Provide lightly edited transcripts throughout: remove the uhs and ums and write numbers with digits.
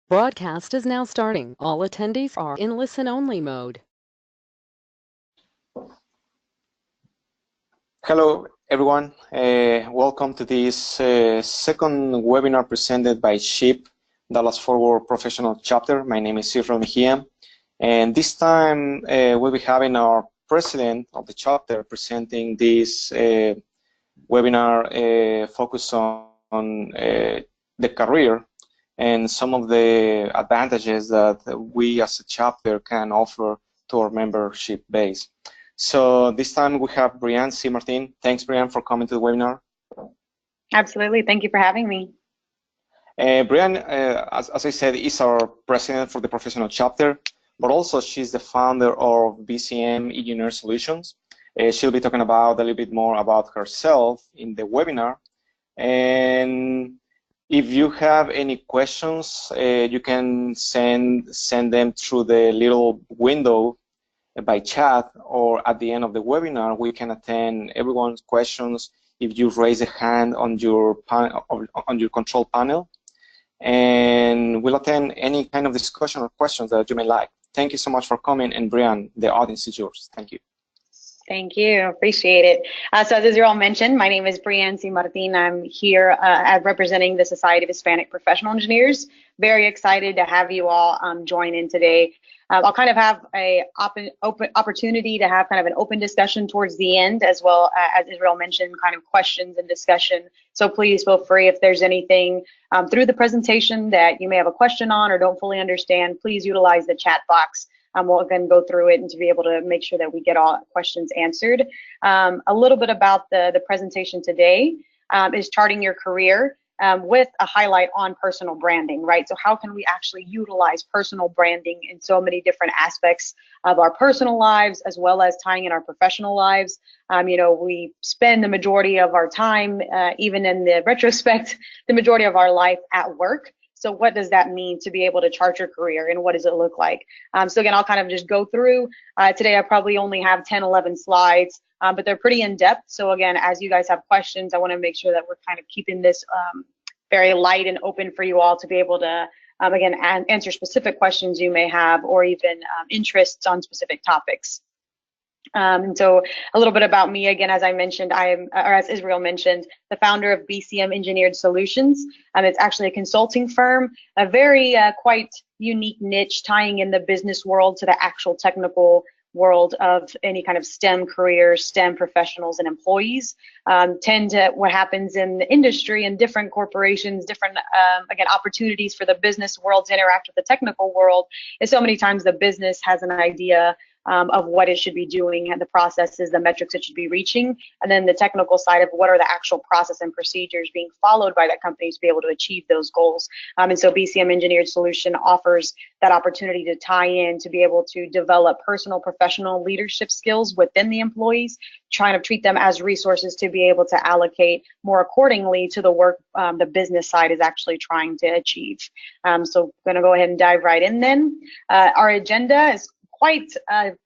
Broadcast is now starting. All attendees are in listen-only mode. Hello, everyone. Welcome to this second webinar presented by SHPE Dallas Forward Professional Chapter. My name is Israel Mejia, and this time we'll be having our president of the chapter presenting this webinar focused on the career and some of the advantages that we as a chapter can offer to our membership base. So this time we have Brianne C. Martin. Thanks, Brianne, for coming to the webinar. Absolutely. Thank you for having me. Brianne, as I said, is our president for the professional chapter, but also she's the founder of BCM Engineer Solutions. She'll be talking about a little bit more about herself in the webinar. And if you have any questions, you can send them through the little window by chat, or at the end of the webinar, we can attend everyone's questions if you raise a hand on your control panel, and we'll attend any kind of discussion or questions that you may like. Thank you so much for coming, and Brianne, the audience is yours. Thank you. Thank you. Appreciate it. So as Israel mentioned, my name is Brianne C. Martin. I'm here representing the Society of Hispanic Professional Engineers. Very excited to have you all join in today. I'll kind of have a open opportunity to have kind of an open discussion towards the end, as well as Israel mentioned, kind of questions and discussion. So please feel free if there's anything through the presentation that you may have a question on or don't fully understand, please utilize the chat box. We'll again go through it and to be able to make sure that we get all questions answered. A little bit about the presentation today is charting your career with a highlight on personal branding, right? So how can we actually utilize personal branding in so many different aspects of our personal lives, as well as tying in our professional lives? You know, we spend the majority of our time, even in the retrospect, the majority of our life at work. So what does that mean to be able to chart your career, and what does it look like? So again, I'll kind of just go through. Today I probably only have 10, 11 slides, but they're pretty in-depth. So again, as you guys have questions, I want to make sure that we're kind of keeping this very light and open for you all to be able to, again, answer specific questions you may have, or even interests on specific topics. So a little bit about me, again, as I mentioned, or as Israel mentioned, the founder of BCM Engineered Solutions. It's actually a consulting firm, a very quite unique niche, tying in the business world to the actual technical world of any kind of STEM careers, STEM professionals and employees. Tend to, what happens in the industry and different corporations, different, again, opportunities for the business world to interact with the technical world, is so many times the business has an idea of what it should be doing, and the processes, the metrics it should be reaching, and then the technical side of what are the actual process and procedures being followed by that company to be able to achieve those goals. And so BCM Engineered Solution offers that opportunity to tie in, to be able to develop personal, professional leadership skills within the employees, trying to treat them as resources to be able to allocate more accordingly to the work the business side is actually trying to achieve. So I'm going to go ahead and dive right in then. Our agenda is quite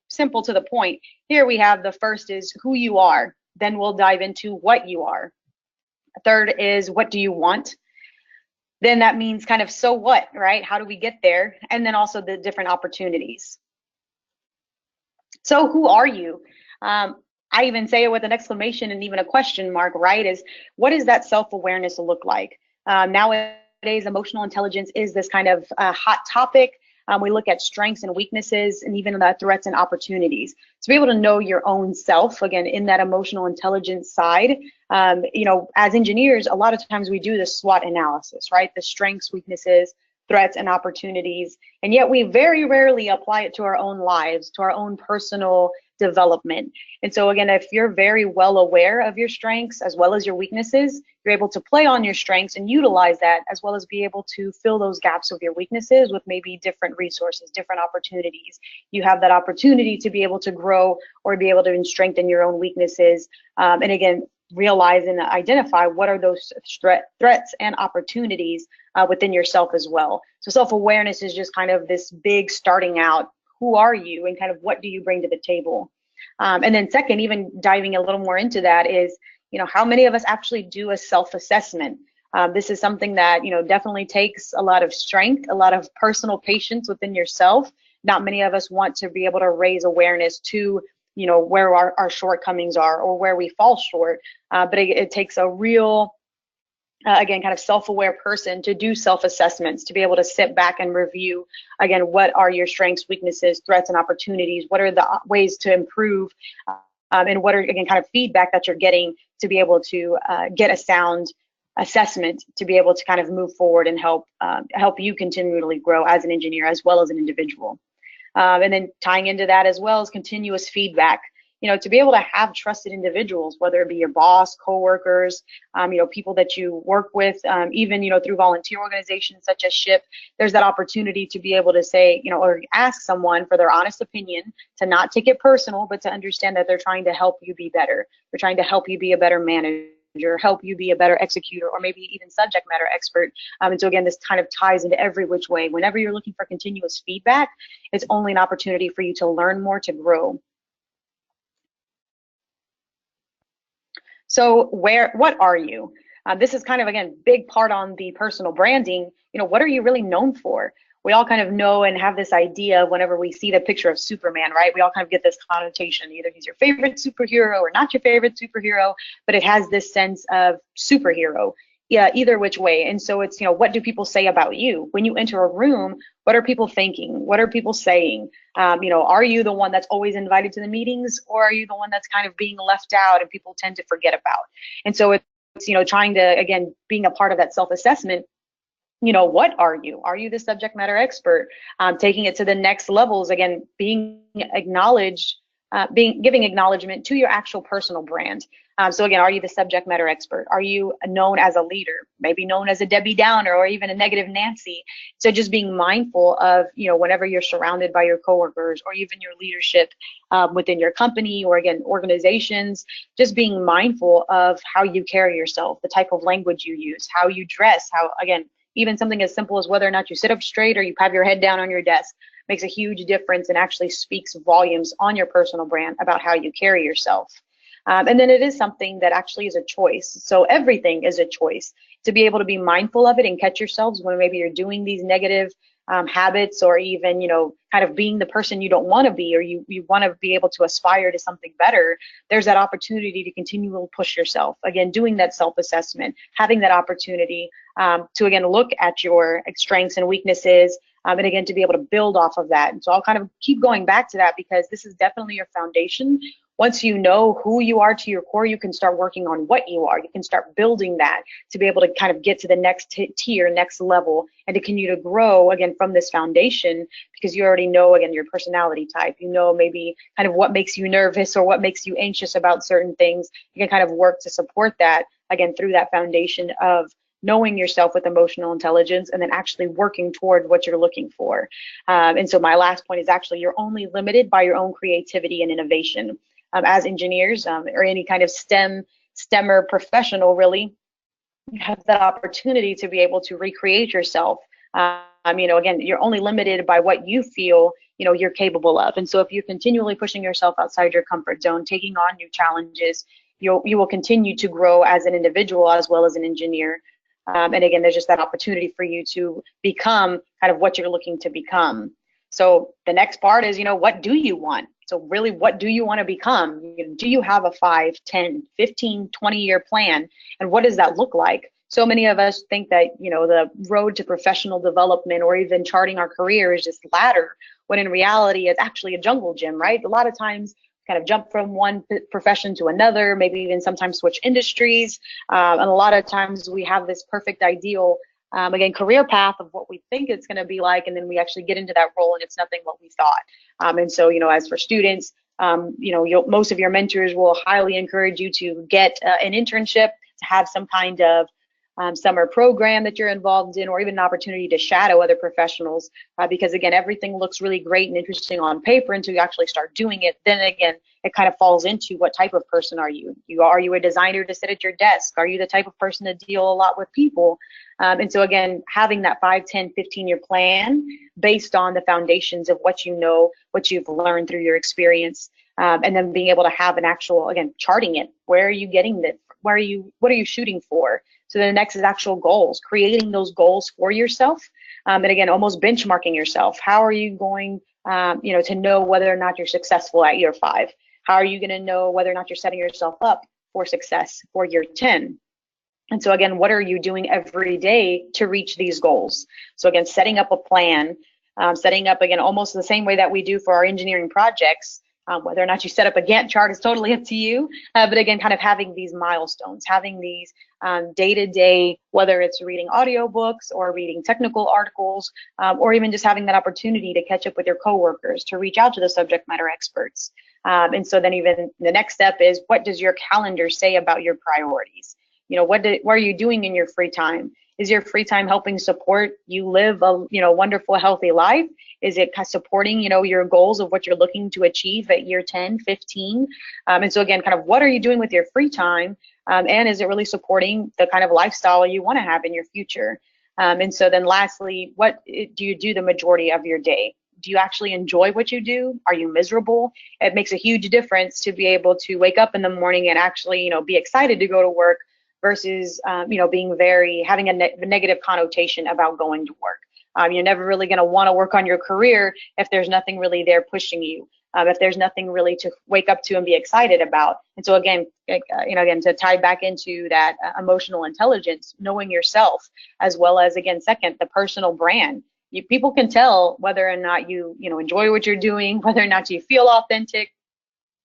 simple to the point. Here we have the first is who you are. Then we'll dive into what you are. Third is what do you want? Then that means kind of so what, right? How do we get there? And then also the different opportunities. So who are you? I even say it with an exclamation and even a question mark, right? Is what does that self-awareness look like? Nowadays, emotional intelligence is this kind of hot topic. We look at strengths and weaknesses, and even the threats and opportunities. To be able to know your own self, again, in that emotional intelligence side, you know, as engineers, a lot of times we do the SWOT analysis, right? The strengths, weaknesses, threats, and opportunities. And yet we very rarely apply it to our own lives, to our own personal development. And so again, if you're very well aware of your strengths as well as your weaknesses, you're able to play on your strengths and utilize that, as well as be able to fill those gaps with your weaknesses with maybe different resources, different opportunities. You have that opportunity to be able to grow or be able to strengthen your own weaknesses. And again, realize and identify what are those threats and opportunities within yourself as well. So self-awareness is just kind of this big starting out. Who are you, and kind of what do you bring to the table? And then second, even diving a little more into that is, you know, how many of us actually do a self-assessment? This is something that, definitely takes a lot of strength, a lot of personal patience within yourself. Not many of us want to be able to raise awareness to, where our shortcomings are or where we fall short. But it takes a real, again, kind of self-aware person to do self-assessments, to be able to sit back and review, again, what are your strengths, weaknesses, threats, and opportunities? What are the ways to improve? And what are, again, kind of feedback that you're getting to be able to get a sound assessment to be able to kind of move forward and help you continually grow as an engineer as well as an individual. And then tying into that as well as continuous feedback. To be able to have trusted individuals, whether it be your boss, coworkers, people that you work with, even, through volunteer organizations such as SHPE, there's that opportunity to be able to say, or ask someone for their honest opinion, to not take it personal, but to understand that they're trying to help you be better. They're trying to help you be a better manager, help you be a better executor, or maybe even subject matter expert. And so again, this kind of ties into every which way. Whenever you're looking for continuous feedback, it's only an opportunity for you to learn more, to grow. So what are you? This is kind of, again, big part on the personal branding. What are you really known for? We all kind of know and have this idea whenever we see the picture of Superman, right? We all kind of get this connotation, either he's your favorite superhero or not your favorite superhero, but it has this sense of superhero. Yeah, either which way. And so it's, what do people say about you? When you enter a room, what are people thinking? What are people saying? Are you the one that's always invited to the meetings, or are you the one that's kind of being left out and people tend to forget about? And so it's, trying to, again, being a part of that self-assessment. What are you? Are you the subject matter expert? Taking it to the next levels, again, being acknowledged, giving acknowledgement to your actual personal brand. So again, are you the subject matter expert? Are you known as a leader, maybe known as a Debbie Downer or even a negative Nancy? So just being mindful of, whenever you're surrounded by your coworkers or even your leadership within your company or, again, organizations, just being mindful of how you carry yourself, the type of language you use, how you dress, how, again, even something as simple as whether or not you sit up straight or you have your head down on your desk makes a huge difference and actually speaks volumes on your personal brand about how you carry yourself. And then it is something that actually is a choice. So everything is a choice, to be able to be mindful of it and catch yourselves when maybe you're doing these negative habits, or even, kind of being the person you don't want to be, or you want to be able to aspire to something better. There's that opportunity to continually push yourself. Again, doing that self-assessment, having that opportunity to, again, look at your strengths and weaknesses, and again, to be able to build off of that. And so I'll kind of keep going back to that, because this is definitely your foundation. Once you know who you are to your core, you can start working on what you are. You can start building that to be able to kind of get to the next tier, next level, and to continue to grow, again, from this foundation, because you already know, again, your personality type. Maybe kind of what makes you nervous or what makes you anxious about certain things. You can kind of work to support that, again, through that foundation of knowing yourself with emotional intelligence, and then actually working toward what you're looking for. And so my last point is actually, you're only limited by your own creativity and innovation. As engineers, or any kind of STEMmer professional, really, you have that opportunity to be able to recreate yourself. Again, you're only limited by what you feel, you're capable of. And so if you're continually pushing yourself outside your comfort zone, taking on new challenges, you will continue to grow as an individual as well as an engineer. And again, there's just that opportunity for you to become kind of what you're looking to become. So the next part is, what do you want? So really, what do you want to become? Do you have a 5, 10, 15, 20-year plan? And what does that look like? So many of us think that, the road to professional development or even charting our career is just ladder, when in reality, it's actually a jungle gym, right? A lot of times, kind of jump from one profession to another, maybe even sometimes switch industries. And a lot of times we have this perfect ideal, again, career path of what we think it's going to be like, and then we actually get into that role and it's nothing what we thought. And so, as for students, most of your mentors will highly encourage you to get an internship, to have some kind of summer program that you're involved in, or even an opportunity to shadow other professionals, because again, everything looks really great and interesting on paper until you actually start doing it. Then again, it kind of falls into what type of person are you? Are you a designer to sit at your desk? Are you the type of person to deal a lot with people? And so again, having that 5, 10, 15-year plan based on the foundations of what you know, what you've learned through your experience, and then being able to have an actual, again, charting it. Where are you getting this? What are you shooting for? So the next is actual goals, creating those goals for yourself. And again, almost benchmarking yourself. How are you going, to know whether or not you're successful at year 5? How are you going to know whether or not you're setting yourself up for success for year 10? And so again, what are you doing every day to reach these goals? So again, setting up a plan, setting up, again, almost the same way that we do for our engineering projects. Whether or not you set up a Gantt chart is totally up to you. But again, kind of having these milestones, having these day-to-day, whether it's reading audiobooks or reading technical articles, or even just having that opportunity to catch up with your coworkers, to reach out to the subject matter experts. And so then even the next step is, what does your calendar say about your priorities? What are you doing in your free time? Is your free time helping support you live a wonderful, healthy life? Is it supporting your goals of what you're looking to achieve at year 10, 15? And so again, kind of what are you doing with your free time? And is it really supporting the kind of lifestyle you want to have in your future? And so then lastly, what do you do the majority of your day? Do you actually enjoy what you do? Are you miserable? It makes a huge difference to be able to wake up in the morning and actually be excited to go to work, versus being having a negative connotation about going to work. You're never really going to want to work on your career if there's nothing really there pushing you, if there's nothing really to wake up to and be excited about. And so again, to tie back into that emotional intelligence, knowing yourself, as well as, again, second, the personal brand. People can tell whether or not you enjoy what you're doing, whether or not you feel authentic.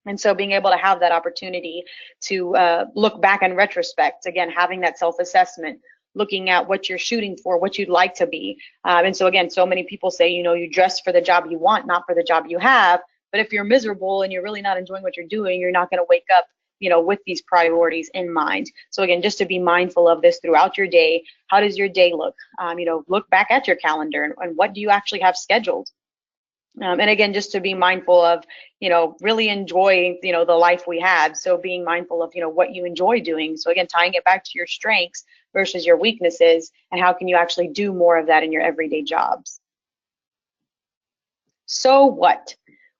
And so being able to have that opportunity to look back in retrospect, again, having that self-assessment, looking at what you're shooting for, what you'd like to be. And so again, so many people say, you dress for the job you want, not for the job you have. But if you're miserable and you're really not enjoying what you're doing, you're not going to wake up, with these priorities in mind. So again, just to be mindful of this throughout your day. How does your day look? Look back at your calendar and what do you actually have scheduled? And again, just to be mindful of, really enjoy, the life we have. So being mindful of, what you enjoy doing. So again, tying it back to your strengths versus your weaknesses, and how can you actually do more of that in your everyday jobs? So what?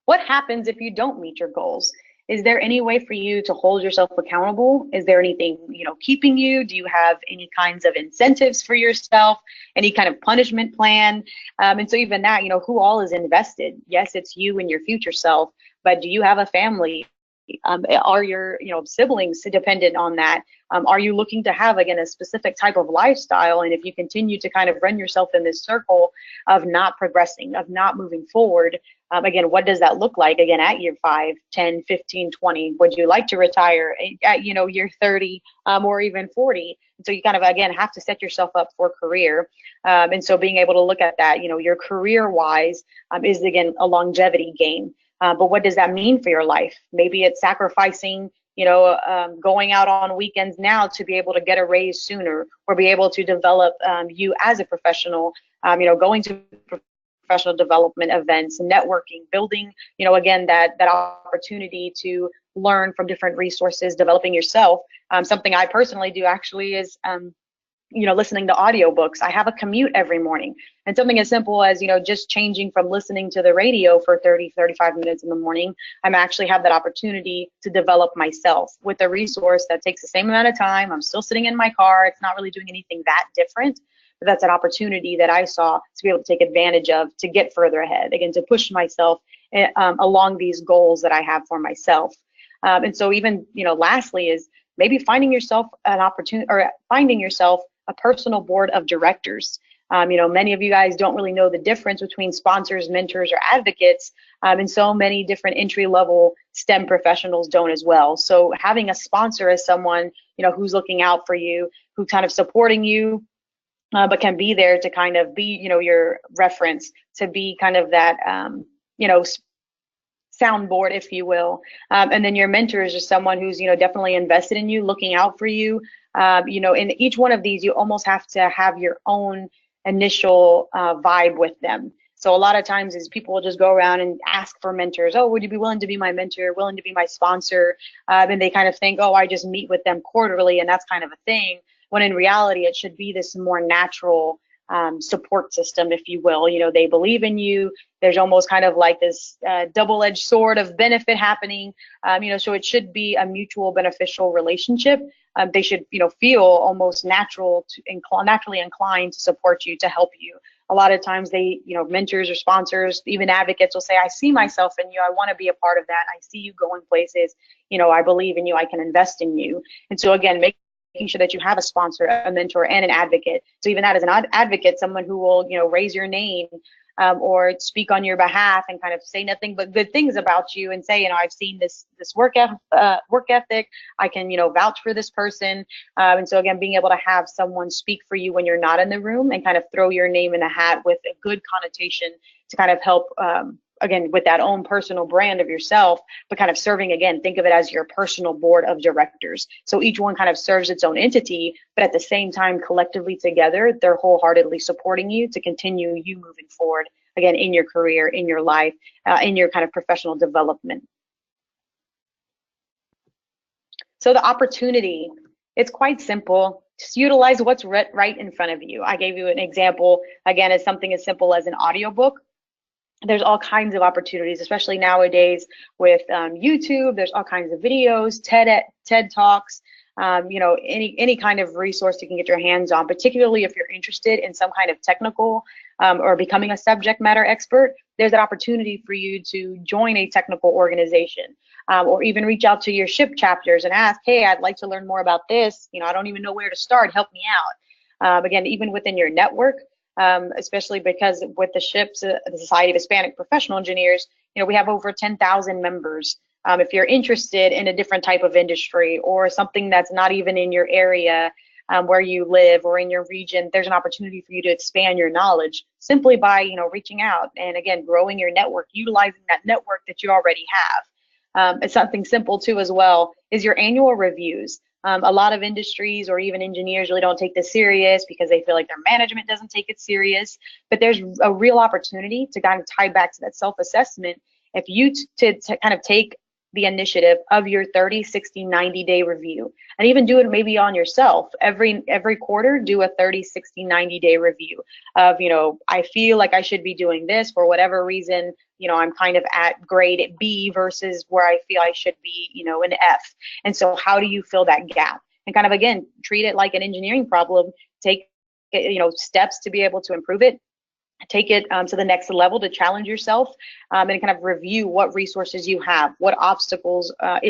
What happens if you don't meet your goals? Is there any way for you to hold yourself accountable? Is there anything, keeping you? Do you have any kinds of incentives for yourself? Any kind of punishment plan? And so even that, who all is invested? Yes, it's you and your future self, but do you have a family? Are your siblings dependent on that? Are you looking to have, again, a specific type of lifestyle? And if you continue to kind of run yourself in this circle of not progressing, of not moving forward, again, what does that look like, again, at year 5, 10, 15, 20? Would you like to retire at, year 30 or even 40? And so you kind of, again, have to set yourself up for career. And so being able to look at that, your career-wise is, again, a longevity game. But what does that mean for your life? Maybe it's sacrificing, going out on weekends now to be able to get a raise sooner, or be able to develop you as a professional, going to professional development events, networking, building, again, that opportunity to learn from different resources, developing yourself. Something I personally do actually is, listening to audiobooks. I have a commute every morning, and something as simple as, just changing from listening to the radio for 30, 35 minutes in the morning, I'm actually have that opportunity to develop myself with a resource that takes the same amount of time. I'm still sitting in my car. It's not really doing anything that different, but that's an opportunity that I saw to be able to take advantage of, to get further ahead, again, to push myself along these goals that I have for myself. And so even, lastly is maybe finding yourself an opportunity, or finding yourself a personal board of directors. Many of you guys don't really know the difference between sponsors, mentors, or advocates, and so many different entry-level STEM professionals don't as well. So having a sponsor as someone, who's looking out for you, who's kind of supporting you, but can be there to kind of be, your reference, to be kind of that, soundboard, if you will. And then your mentor is just someone who's, definitely invested in you, looking out for you. In each one of these, you almost have to have your own initial vibe with them. So a lot of times is people will just go around and ask for mentors. Oh, would you be willing to be my mentor, willing to be my sponsor? And they kind of think, oh, I just meet with them quarterly and that's kind of a thing. When in reality, it should be this more natural support system, if you will. They believe in you. There's almost kind of like this double-edged sword of benefit happening. So it should be a mutual beneficial relationship. they should, feel almost naturally inclined to support you, to help you. A lot of times they, mentors or sponsors, even advocates will say, I see myself in you. I want to be a part of that. I see you going places. I believe in you. I can invest in you. And so again, making sure that you have a sponsor, a mentor, and an advocate. So even that, as an advocate, someone who will, raise your name, or speak on your behalf and kind of say nothing but good things about you and say, I've seen this work ethic. I can, vouch for this person. And so again, being able to have someone speak for you when you're not in the room and kind of throw your name in the hat with a good connotation to kind of help, again, with that own personal brand of yourself, but kind of serving, again, think of it as your personal board of directors. So each one kind of serves its own entity, but at the same time, collectively together, they're wholeheartedly supporting you to continue you moving forward, again, in your career, in your life, in your kind of professional development. So the opportunity, it's quite simple. Just utilize what's right in front of you. I gave you an example, again, as something as simple as an audiobook. There's all kinds of opportunities, especially nowadays with YouTube. There's all kinds of videos, TED Talks, any kind of resource you can get your hands on, particularly if you're interested in some kind of technical or becoming a subject matter expert. There's an opportunity for you to join a technical organization, or even reach out to your SHPE chapters and ask, hey, I'd like to learn more about this. I don't even know where to start. Help me out. Again, even within your network. Especially because with the SHPE, the Society of Hispanic Professional Engineers, we have over 10,000 members. If you're interested in a different type of industry or something that's not even in your area where you live or in your region, there's an opportunity for you to expand your knowledge simply by, reaching out and, again, growing your network, utilizing that network that you already have. It's something simple too as well is your annual reviews. A lot of industries or even engineers really don't take this serious because they feel like their management doesn't take it serious. But there's a real opportunity to kind of tie back to that self-assessment. If you to kind of take the initiative of your 30, 60, 90-day review and even do it maybe on yourself. Every quarter, do a 30, 60, 90-day review of, I feel like I should be doing this for whatever reason. I'm kind of at grade B versus where I feel I should be, an F. And so how do you fill that gap? And kind of, again, treat it like an engineering problem. Take, steps to be able to improve it. Take it to the next level to challenge yourself and kind of review what resources you have, what obstacles are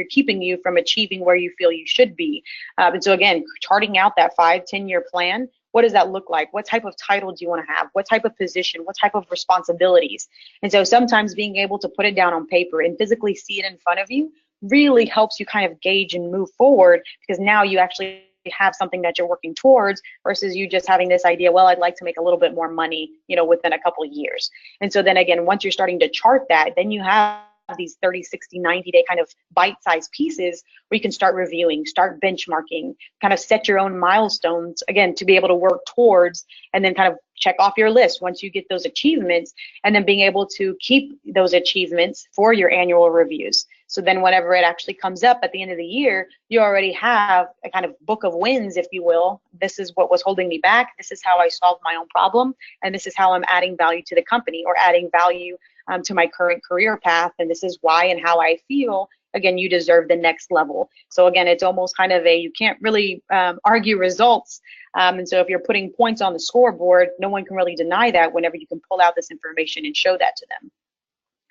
keeping you from achieving where you feel you should be. And so again, charting out that 5-10-year plan. What does that look like? What type of title do you want to have? What type of position? What type of responsibilities? And so sometimes being able to put it down on paper and physically see it in front of you really helps you kind of gauge and move forward, because now you actually have something that you're working towards versus you just having this idea, well, I'd like to make a little bit more money, within a couple of years. And so then again, once you're starting to chart that, then you have these 30, 60, 90-day kind of bite-sized pieces where you can start reviewing, start benchmarking, kind of set your own milestones, again, to be able to work towards, and then kind of check off your list once you get those achievements, and then being able to keep those achievements for your annual reviews. So then whenever it actually comes up at the end of the year, you already have a kind of book of wins, if you will. This is what was holding me back. This is how I solved my own problem. And this is how I'm adding value to the company or adding value to my current career path. And this is why and how I feel, again, you deserve the next level. So again, it's almost kind of you can't really argue results. And so if you're putting points on the scoreboard, no one can really deny that whenever you can pull out this information and show that to them.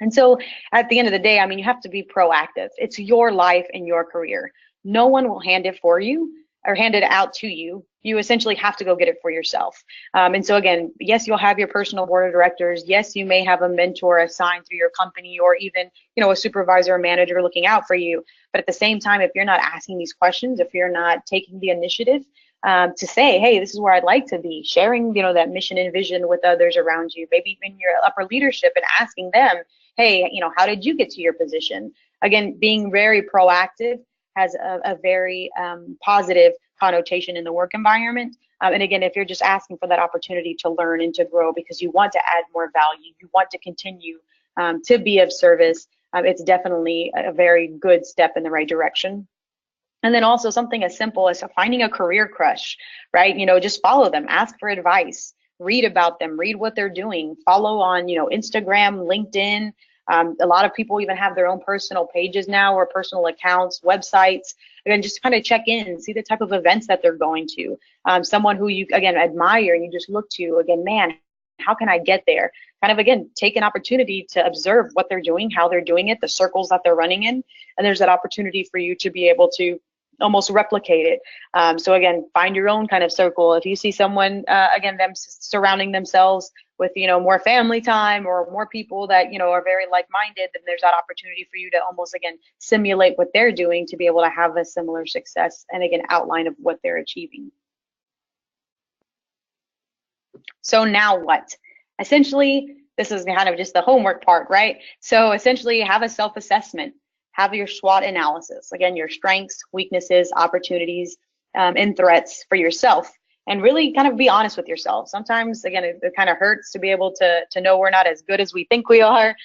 And so at the end of the day, you have to be proactive. It's your life and your career. No one will hand it for you or hand it out to you. You essentially have to go get it for yourself. And so again, yes, you'll have your personal board of directors. Yes, you may have a mentor assigned through your company or even, a supervisor or manager looking out for you. But at the same time, if you're not asking these questions, if you're not taking the initiative to say, hey, this is where I'd like to be, sharing, that mission and vision with others around you, maybe even your upper leadership, and asking them, hey, how did you get to your position? Again, being very proactive has a very positive connotation in the work environment. And again, if you're just asking for that opportunity to learn and to grow because you want to add more value, you want to continue to be of service, it's definitely a very good step in the right direction. And then also something as simple as finding a career crush, right? Just follow them, ask for advice, read about them, read what they're doing, follow on, Instagram, LinkedIn, A lot of people even have their own personal pages now, or personal accounts, websites. Again, just kind of check in, see the type of events that they're going to. Someone who you, again, admire, and you just look to, again, man, how can I get there? Kind of, again, take an opportunity to observe what they're doing, how they're doing it, the circles that they're running in. And there's that opportunity for you to be able to almost replicate it. So again, find your own kind of circle. If you see someone, again, them surrounding themselves with, more family time or more people that, are very like-minded, then there's that opportunity for you to almost, again, simulate what they're doing to be able to have a similar success and, again, outline of what they're achieving. So now what? Essentially, this is kind of just the homework part, right? So essentially, have a self-assessment, have your SWOT analysis, again, your strengths, weaknesses, opportunities, and threats for yourself, and really kind of be honest with yourself. Sometimes, again, it kind of hurts to be able to know we're not as good as we think we are,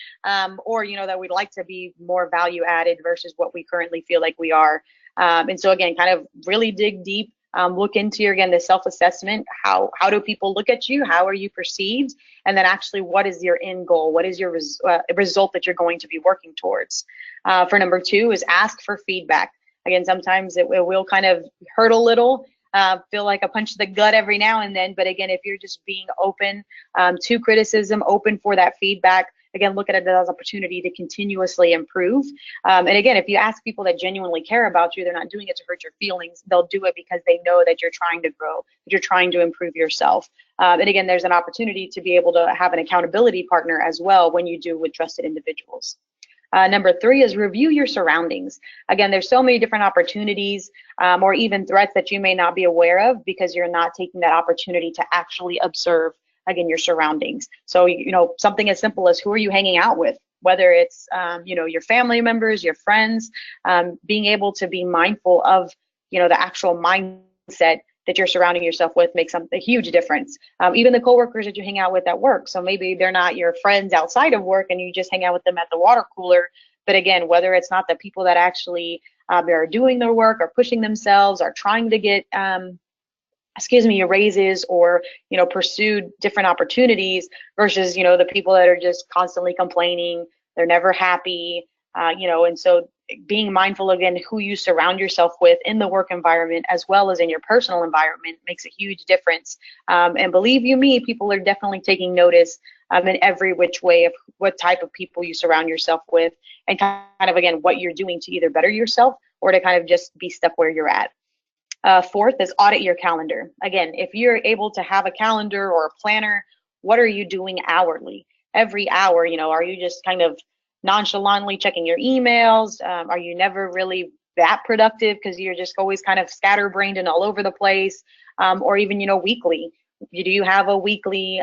or, that we'd like to be more value added versus what we currently feel like we are. And so again, kind of really dig deep. Look into your, again, the self-assessment. How do people look at you? How are you perceived? And then actually, what is your end goal? What is your result that you're going to be working towards? For number 2 is ask for feedback. Again, sometimes it will kind of hurt a little, feel like a punch to the gut every now and then. But again, if you're just being open to criticism, open for that feedback, again, look at it as an opportunity to continuously improve. And again, if you ask people that genuinely care about you, they're not doing it to hurt your feelings. They'll do it because they know that you're trying to grow, that you're trying to improve yourself. And again, there's an opportunity to be able to have an accountability partner as well when you do with trusted individuals. Number 3 is review your surroundings. Again, there's so many different opportunities or even threats that you may not be aware of because you're not taking that opportunity to actually observe, again, your surroundings. So, something as simple as who are you hanging out with, whether it's, your family members, your friends, being able to be mindful of, the actual mindset that you're surrounding yourself with makes a huge difference. Even the coworkers that you hang out with at work. So maybe they're not your friends outside of work and you just hang out with them at the water cooler. But again, whether it's not the people that actually are doing their work or pushing themselves or trying to get raises or, pursued different opportunities versus, the people that are just constantly complaining, they're never happy, and so being mindful, again, who you surround yourself with in the work environment as well as in your personal environment makes a huge difference. And believe you me, people are definitely taking notice in every which way of what type of people you surround yourself with and kind of, again, what you're doing to either better yourself or to kind of just be stuck where you're at. 4th is audit your calendar. Again, if you're able to have a calendar or a planner, what are you doing hourly? Every hour, are you just kind of nonchalantly checking your emails? Are you never really that productive because you're just always kind of scatterbrained and all over the place? Or even, weekly. Do you have a weekly,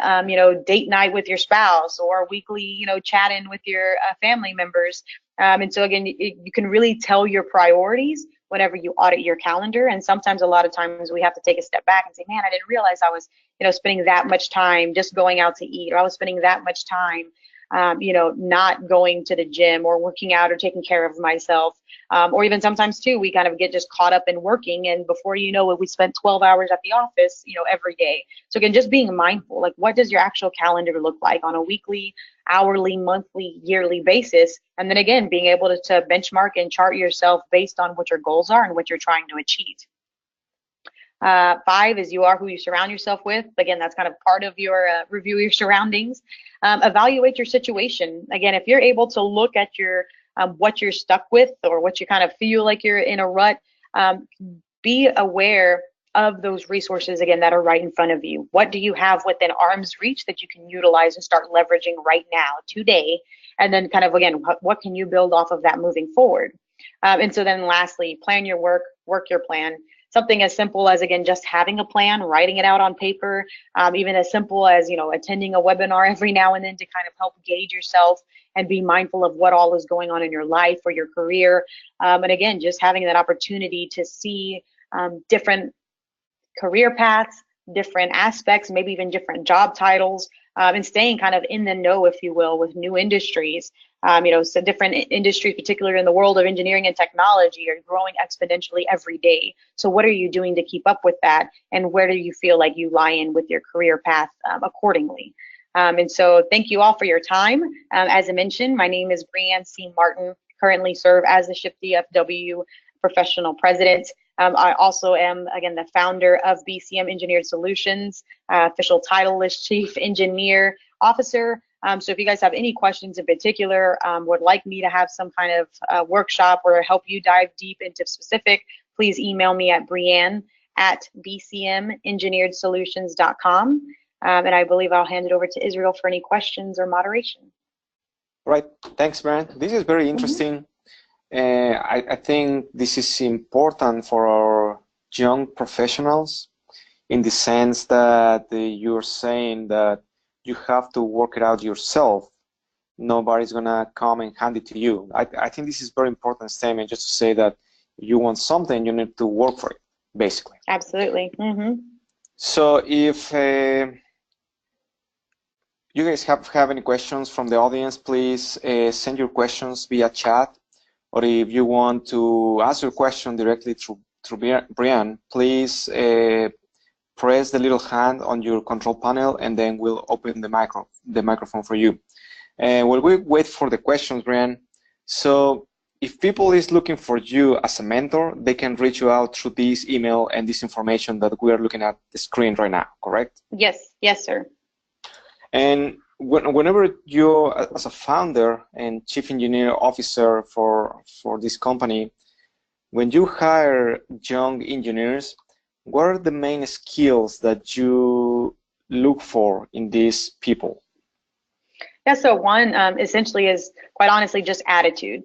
date night with your spouse or weekly, chatting with your family members? And so again, you can really tell your priorities whenever you audit your calendar. And sometimes, a lot of times, we have to take a step back and say, man, I didn't realize I was, spending that much time just going out to eat, or I was spending that much time, not going to the gym or working out or taking care of myself. Or even sometimes too, we kind of get just caught up in working, and before you know it, we spent 12 hours at the office, every day. So again, just being mindful, like, what does your actual calendar look like on a weekly, hourly, monthly, yearly basis? And then again, being able to benchmark and chart yourself based on what your goals are and what you're trying to achieve. 5 is you are who you surround yourself with. Again, that's kind of part of your review your surroundings. Evaluate your situation. Again, if you're able to look at your what you're stuck with or what you kind of feel like you're in a rut, be aware of those resources, again, that are right in front of you. What do you have within arm's reach that you can utilize and start leveraging right now, today? And then kind of, again, what can you build off of that moving forward? And so then lastly, plan your work, work your plan. Something as simple as, again, just having a plan, writing it out on paper, even as simple as, attending a webinar every now and then to kind of help gauge yourself and be mindful of what all is going on in your life or your career. And again, just having that opportunity to see different career paths, different aspects, maybe even different job titles, and staying kind of in the know, if you will, with new industries. So different industries, particularly in the world of engineering and technology, are growing exponentially every day. So what are you doing to keep up with that? And where do you feel like you lie in with your career path accordingly? And so thank you all for your time. As I mentioned, my name is Brianne C. Martin, currently serve as the SHPE DFW professional president. I also am, again, the founder of BCM Engineered Solutions. Official title is Chief Engineer Officer. So if you guys have any questions in particular, would like me to have some kind of workshop or help you dive deep into specific, please email me at brianne@bcmengineeredsolutions.com. And I believe I'll hand it over to Israel for any questions or moderation. Right. Thanks, Brian. This is very interesting. I think this is important for our young professionals in the sense that you're saying that you have to work it out yourself. Nobody's gonna come and hand it to you. I think this is a very important statement, just to say that you want something, you need to work for it, basically. Absolutely. So if you guys have any questions from the audience, please send your questions via chat. Or if you want to ask your question directly through Brianne, please press the little hand on your control panel, and then we'll open the microphone for you. And while we wait for the questions, Brianne, so if people is looking for you as a mentor, they can reach you out through this email and this information that we are looking at the screen right now, correct? Yes, sir. And whenever you, as a founder and chief engineer officer for this company, when you hire young engineers, what are the main skills that you look for in these people? Yeah, so one essentially is, quite honestly, just attitude.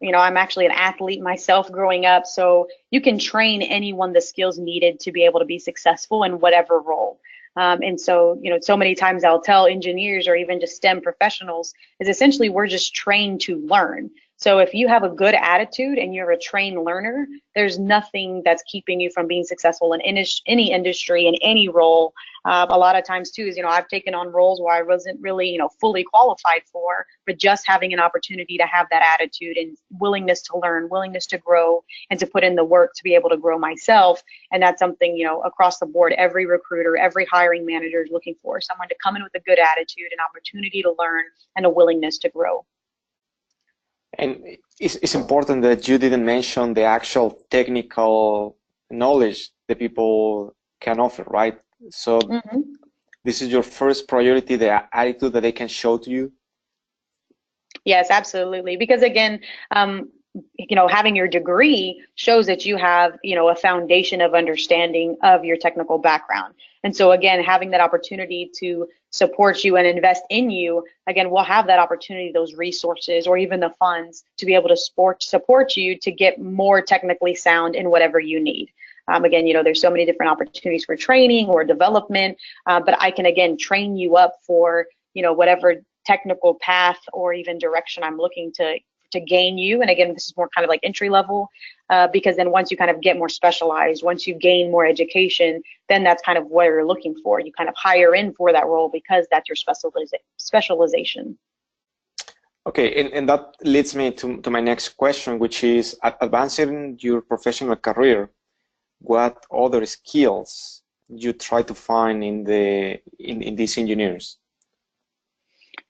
You know, I'm actually an athlete myself growing up, so you can train anyone the skills needed to be able to be successful in whatever role. And so, you know, so many times I'll tell engineers or even just STEM professionals is essentially we're just trained to learn. So if you have a good attitude and you're a trained learner, there's nothing that's keeping you from being successful in any industry, in any role. A lot of times too is, you know, I've taken on roles where I wasn't really, you know, fully qualified for, but just having an opportunity to have that attitude and willingness to learn, willingness to grow, and to put in the work to be able to grow myself. And that's something, you know, across the board, every recruiter, every hiring manager is looking for, someone to come in with a good attitude, an opportunity to learn, and a willingness to grow. And it's important that you didn't mention the actual technical knowledge that people can offer, right? So this is your first priority, the attitude that they can show to you? Yes, absolutely. Because again, you know, having your degree shows that you have, you know, a foundation of understanding of your technical background. And so again, having that opportunity to support you and invest in you, again, we'll have that opportunity, those resources, or even the funds to be able to support you to get more technically sound in whatever you need. Again, you know, there's so many different opportunities for training or development, but I can, again, train you up for, you know, whatever technical path or even direction I'm looking to gain you. And again, this is more kind of like entry level, because then once you kind of get more specialized, once you gain more education, then that's kind of what you're looking for. You kind of hire in for that role because that's your specialization. Okay, and that leads me to my next question, which is, advancing your professional career, what other skills you try to find in these engineers?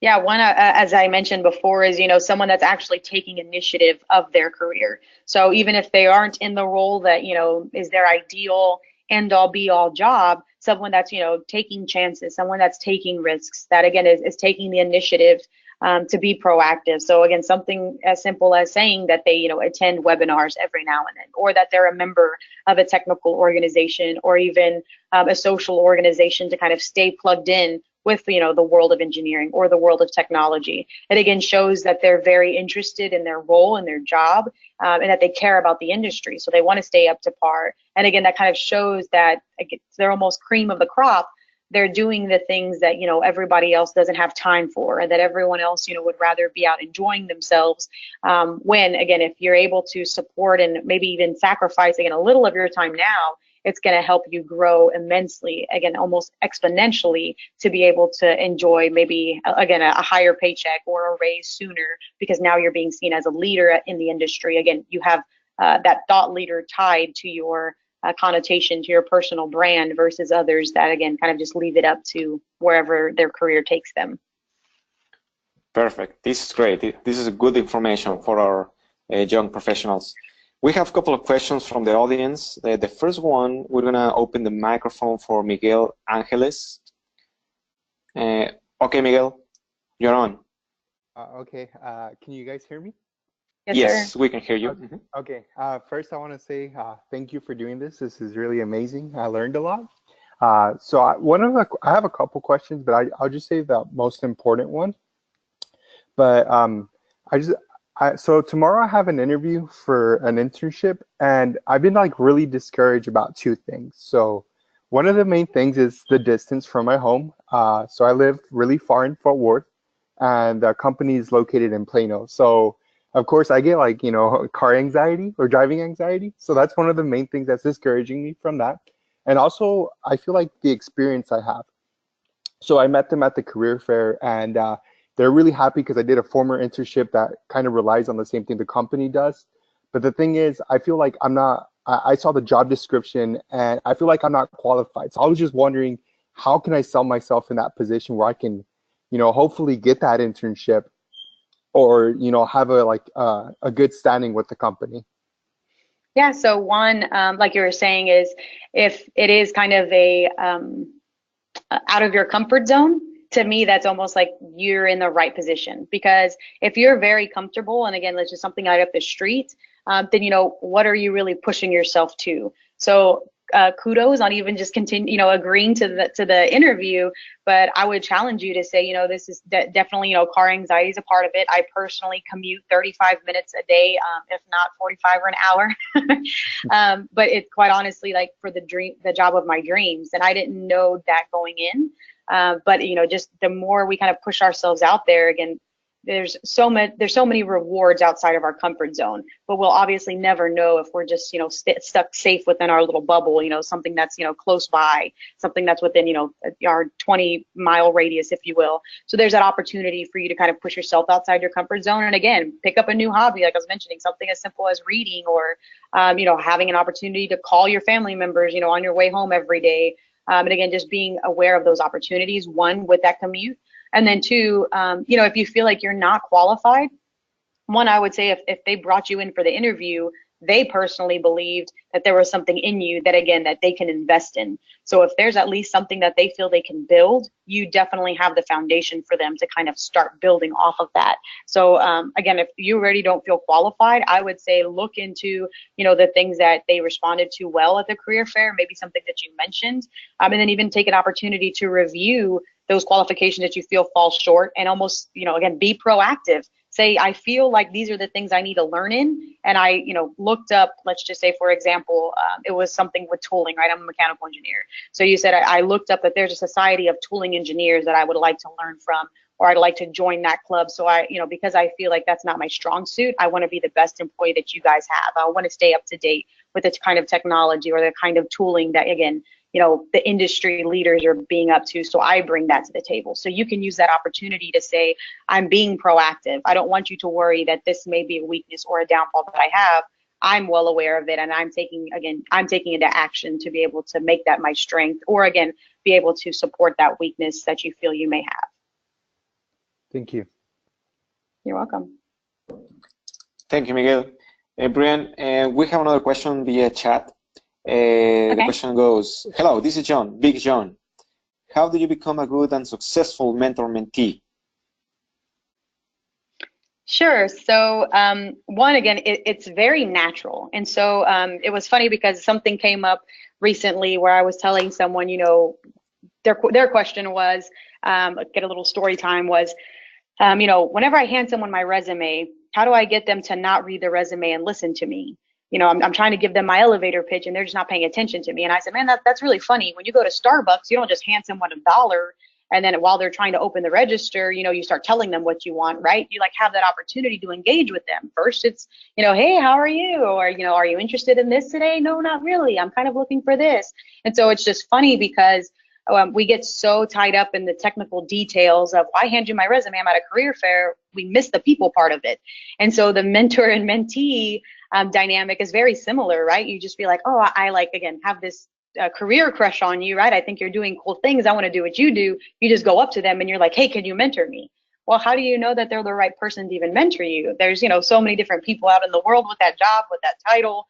Yeah, one, as I mentioned before, is, you know, someone that's actually taking initiative of their career. So even if they aren't in the role that, you know, is their ideal end all be all job, someone that's, you know, taking chances, someone that's taking risks, that again is taking the initiative to be proactive. So again, something as simple as saying that they, you know, attend webinars every now and then, or that they're a member of a technical organization, or even a social organization to kind of stay plugged in with, you know, the world of engineering or the world of technology. It again shows that they're very interested in their role and their job, and that they care about the industry. So they want to stay up to par. And again, that kind of shows that they're almost cream of the crop. They're doing the things that, you know, everybody else doesn't have time for, and that everyone else, you know, would rather be out enjoying themselves. When, again, if you're able to support and maybe even sacrifice, again, a little of your time now, it's going to help you grow immensely, again, almost exponentially, to be able to enjoy maybe, again, a higher paycheck or a raise sooner, because now you're being seen as a leader in the industry. Again, you have that thought leader tied to your connotation to your personal brand versus others that, again, kind of just leave it up to wherever their career takes them. Perfect. This is great. This is good information for our young professionals. We have a couple of questions from the audience. The first one, we're going to open the microphone for Miguel Angeles. Okay, Miguel, you're on. Okay, can you guys hear me? Yes, Sir. we can hear you. Okay. Okay. First, I want to say thank you for doing this. This is really amazing. I learned a lot. I have a couple questions, but I'll just say the most important one. But so tomorrow I have an interview for an internship, and I've been like really discouraged about two things. So one of the main things is the distance from my home. So I live really far in Fort Worth, and the company is located in Plano. So of course I get like, car anxiety or driving anxiety. So that's one of the main things that's discouraging me from that. And also I feel like the experience I have. So I met them at the career fair, and they're really happy because I did a former internship that kind of relies on the same thing the company does. But the thing is, I feel like I saw the job description and I feel like I'm not qualified. So I was just wondering, how can I sell myself in that position where I can, hopefully get that internship or, have a good standing with the company? Yeah, so one, like you were saying, is if it is kind of a out of your comfort zone, to me, that's almost like you're in the right position. Because if you're very comfortable, and again, let's just something out up the street, then, what are you really pushing yourself to? So kudos on even just continue, agreeing to the interview. But I would challenge you to say, this is definitely, car anxiety is a part of it. I personally commute 35 minutes a day, if not 45 or an hour. But it's quite honestly like for the job of my dreams. And I didn't know that going in. But just the more we kind of push ourselves out there, again, there's so many rewards outside of our comfort zone, but we'll obviously never know if we're just, stuck safe within our little bubble, something that's, close by, something that's within, our 20-mile radius, if you will. So there's that opportunity for you to kind of push yourself outside your comfort zone. And again, pick up a new hobby, like I was mentioning, something as simple as reading or, having an opportunity to call your family members, on your way home every day. And again, just being aware of those opportunities, one, with that commute. And then two, if you feel like you're not qualified, one, I would say if they brought you in for the interview, they personally believed that there was something in you that, again, that they can invest in. So if there's at least something that they feel they can build, you definitely have the foundation for them to kind of start building off of that. So again, if you already don't feel qualified, I would say look into, the things that they responded to well at the career fair, maybe something that you mentioned, and then even take an opportunity to review those qualifications that you feel fall short, and almost, again, be proactive. Say, I feel like these are the things I need to learn in. And I, looked up, let's just say, for example, it was something with tooling, right? I'm a mechanical engineer. So you said, I looked up that there's a society of tooling engineers that I would like to learn from, or I'd like to join that club. So I, because I feel like that's not my strong suit, I want to be the best employee that you guys have. I want to stay up to date with the kind of technology or the kind of tooling that, again, the industry leaders are being up to. So I bring that to the table. So you can use that opportunity to say, I'm being proactive. I don't want you to worry that this may be a weakness or a downfall that I have. I'm well aware of it, and I'm taking into action to be able to make that my strength, or again, be able to support that weakness that you feel you may have. Thank you. You're welcome. Thank you, Miguel. Brianne, we have another question via chat. Okay. The question goes, hello, this is John, Big John. How do you become a good and successful mentor-mentee? Sure. So one, again, it's very natural. And so it was funny because something came up recently where I was telling someone, their question was, get a little story time was, whenever I hand someone my resume, how do I get them to not read the resume and listen to me? I'm trying to give them my elevator pitch and they're just not paying attention to me. And I said, man, that's really funny. When you go to Starbucks, you don't just hand someone $1 and then while they're trying to open the register, you start telling them what you want, right? You have that opportunity to engage with them. First, it's, hey, how are you? Or, are you interested in this today? No, not really. I'm kind of looking for this. And so it's just funny because we get so tied up in the technical details of, I hand you my resume, I'm at a career fair, we miss the people part of it. And so the mentor and mentee, dynamic is very similar, right? You just be like, oh, I like, again, have this career crush on you, right? I think you're doing cool things. I want to do what you do. You just go up to them and you're like, hey, can you mentor me? Well, how do you know that they're the right person to even mentor you? There's, so many different people out in the world with that job, with that title.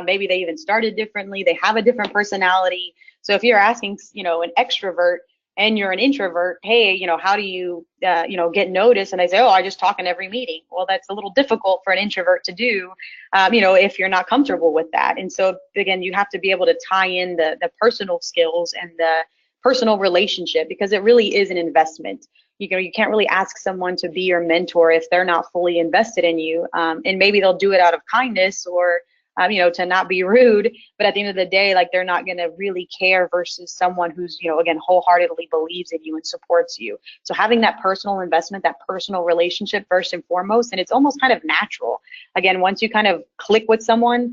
Maybe they even started differently. They have a different personality. So if you're asking, an extrovert and you're an introvert, hey, how do you, get noticed? And they say, oh, I just talk in every meeting. Well, that's a little difficult for an introvert to do, if you're not comfortable with that. And so again, you have to be able to tie in the personal skills and the personal relationship, because it really is an investment. You can't really ask someone to be your mentor if they're not fully invested in you. And maybe they'll do it out of kindness or, to not be rude, but at the end of the day, like, they're not going to really care versus someone who's, again, wholeheartedly believes in you and supports you. So having that personal investment, that personal relationship first and foremost, and it's almost kind of natural. Again, once you kind of click with someone,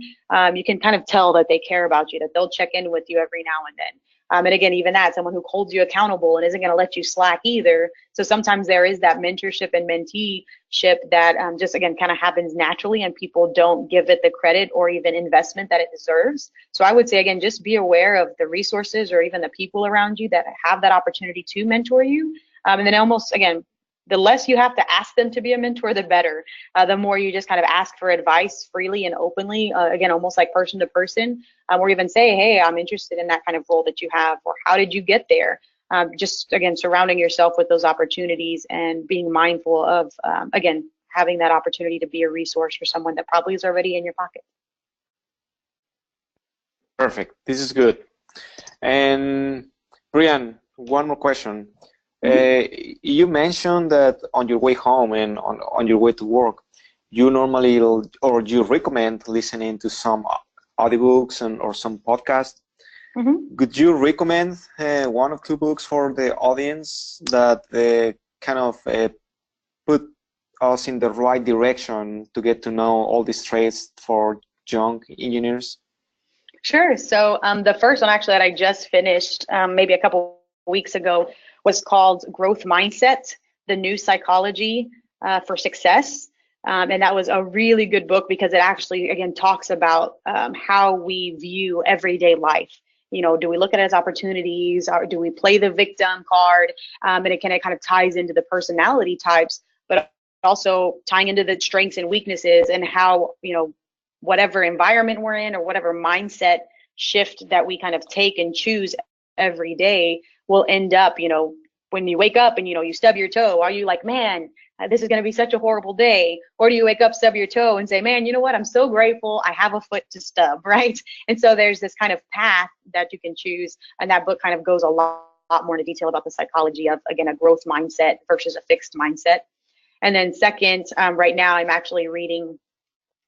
you can kind of tell that they care about you, that they'll check in with you every now and then. And again, even that, someone who holds you accountable and isn't going to let you slack either. So sometimes there is that mentorship and menteeship that just, again, kind of happens naturally, and people don't give it the credit or even investment that it deserves. So I would say, again, just be aware of the resources or even the people around you that have that opportunity to mentor you. And then almost, again, the less you have to ask them to be a mentor, the better. The more you just kind of ask for advice freely and openly, again, almost like person to person, or even say, hey, I'm interested in that kind of role that you have, or how did you get there? Just, again, surrounding yourself with those opportunities and being mindful of, again, having that opportunity to be a resource for someone that probably is already in your pocket. Perfect. This is good. And Brianne, one more question. You mentioned that on your way home and on your way to work, you normally, or you recommend listening to some audiobooks or some podcasts. Could you recommend one or two books for the audience that kind of put us in the right direction to get to know all these traits for young engineers? Sure. So the first one actually that I just finished maybe a couple weeks ago was called Growth Mindset, The New Psychology for Success. And that was a really good book because it actually, again, talks about how we view everyday life. Do we look at it as opportunities, or do we play the victim card? And it kind of ties into the personality types, but also tying into the strengths and weaknesses, and how, whatever environment we're in or whatever mindset shift that we kind of take and choose every day will end up, when you wake up and, you stub your toe, are you like, man, this is going to be such a horrible day? Or do you wake up, stub your toe, and say, man, you know what? I'm so grateful I have a foot to stub, right? And so there's this kind of path that you can choose. And that book kind of goes a lot more into detail about the psychology of, again, a growth mindset versus a fixed mindset. And then second, right now I'm actually reading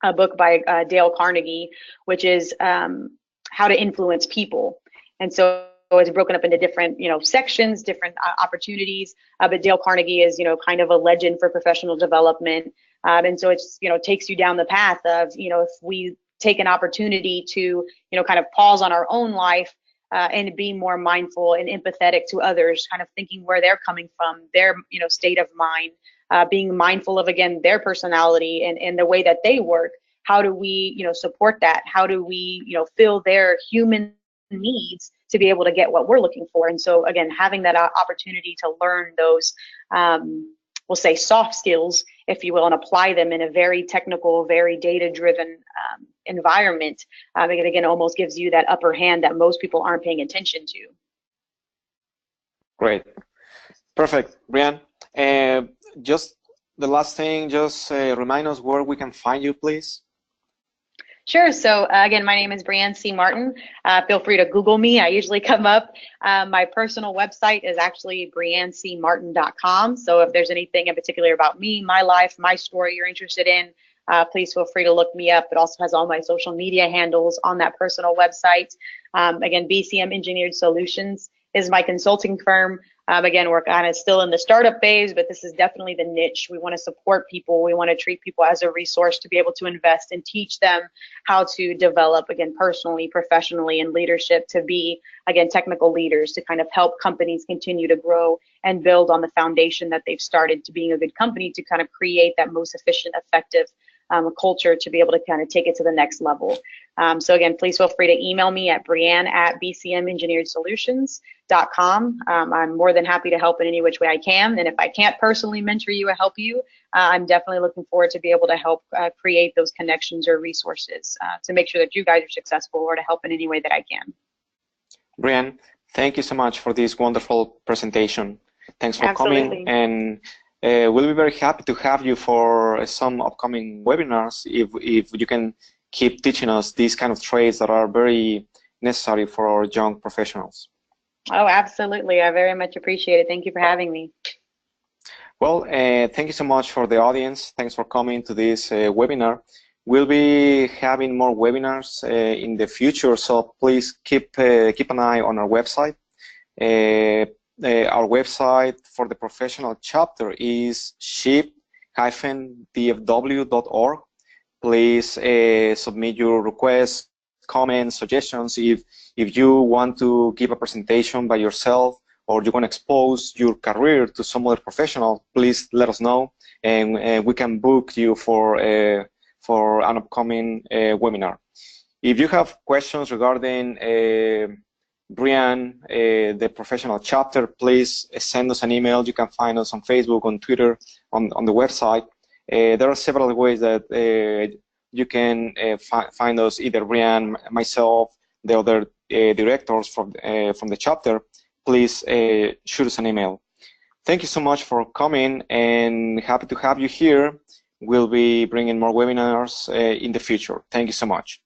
a book by Dale Carnegie, which is How to Influence People. And so it's broken up into different, sections, different opportunities. But Dale Carnegie is, kind of a legend for professional development. And so it's, takes you down the path of, if we take an opportunity to, kind of pause on our own life and be more mindful and empathetic to others, kind of thinking where they're coming from, their, state of mind, being mindful of, again, their personality and the way that they work. How do we, support that? How do we, fill their human needs to be able to get what we're looking for? And so, again, having that opportunity to learn those, we'll say, soft skills, if you will, and apply them in a very technical, very data-driven environment, again, almost gives you that upper hand that most people aren't paying attention to. Great. Perfect, Brianne. Just the last thing, just remind us where we can find you, please. Sure. So again, my name is Brianne C. Martin. Feel free to Google me. I usually come up. My personal website is actually briannecmartin.com. So if there's anything in particular about me, my life, my story you're interested in, please feel free to look me up. It also has all my social media handles on that personal website. Again, BCM Engineered Solutions is my consulting firm. Again, we're kind of still in the startup phase, but this is definitely the niche. We want to support people. We want to treat people as a resource to be able to invest and teach them how to develop, again, personally, professionally, and leadership to be, again, technical leaders to kind of help companies continue to grow and build on the foundation that they've started to being a good company to kind of create that most efficient, effective a culture to be able to kind of take it to the next level. So again, please feel free to email me at brianne@bcmengineeredsolutions.com. I'm more than happy to help in any which way I can. And if I can't personally mentor you or help you, I'm definitely looking forward to be able to help create those connections or resources to make sure that you guys are successful or to help in any way that I can. Brianne, thank you so much for this wonderful presentation. Thanks for Absolutely. coming, and we'll be very happy to have you for some upcoming webinars if you can keep teaching us these kind of traits that are very necessary for our young professionals. Oh, absolutely. I very much appreciate it. Thank you for having me. Well, thank you so much for the audience. Thanks for coming to this webinar. We'll be having more webinars in the future, so please keep an eye on our website. Our website for the professional chapter is SHPE-DFW.org. Please submit your requests, comments, suggestions. If you want to give a presentation by yourself, or you want to expose your career to some other professional, please let us know, and we can book you for an upcoming webinar. If you have questions regarding Brianne, the professional chapter, please send us an email. You can find us on Facebook, on Twitter, on the website. There are several ways that you can find us, either Brianne, myself, the other directors from the chapter. Please shoot us an email. Thank you so much for coming, and happy to have you here. We'll be bringing more webinars in the future. Thank you so much.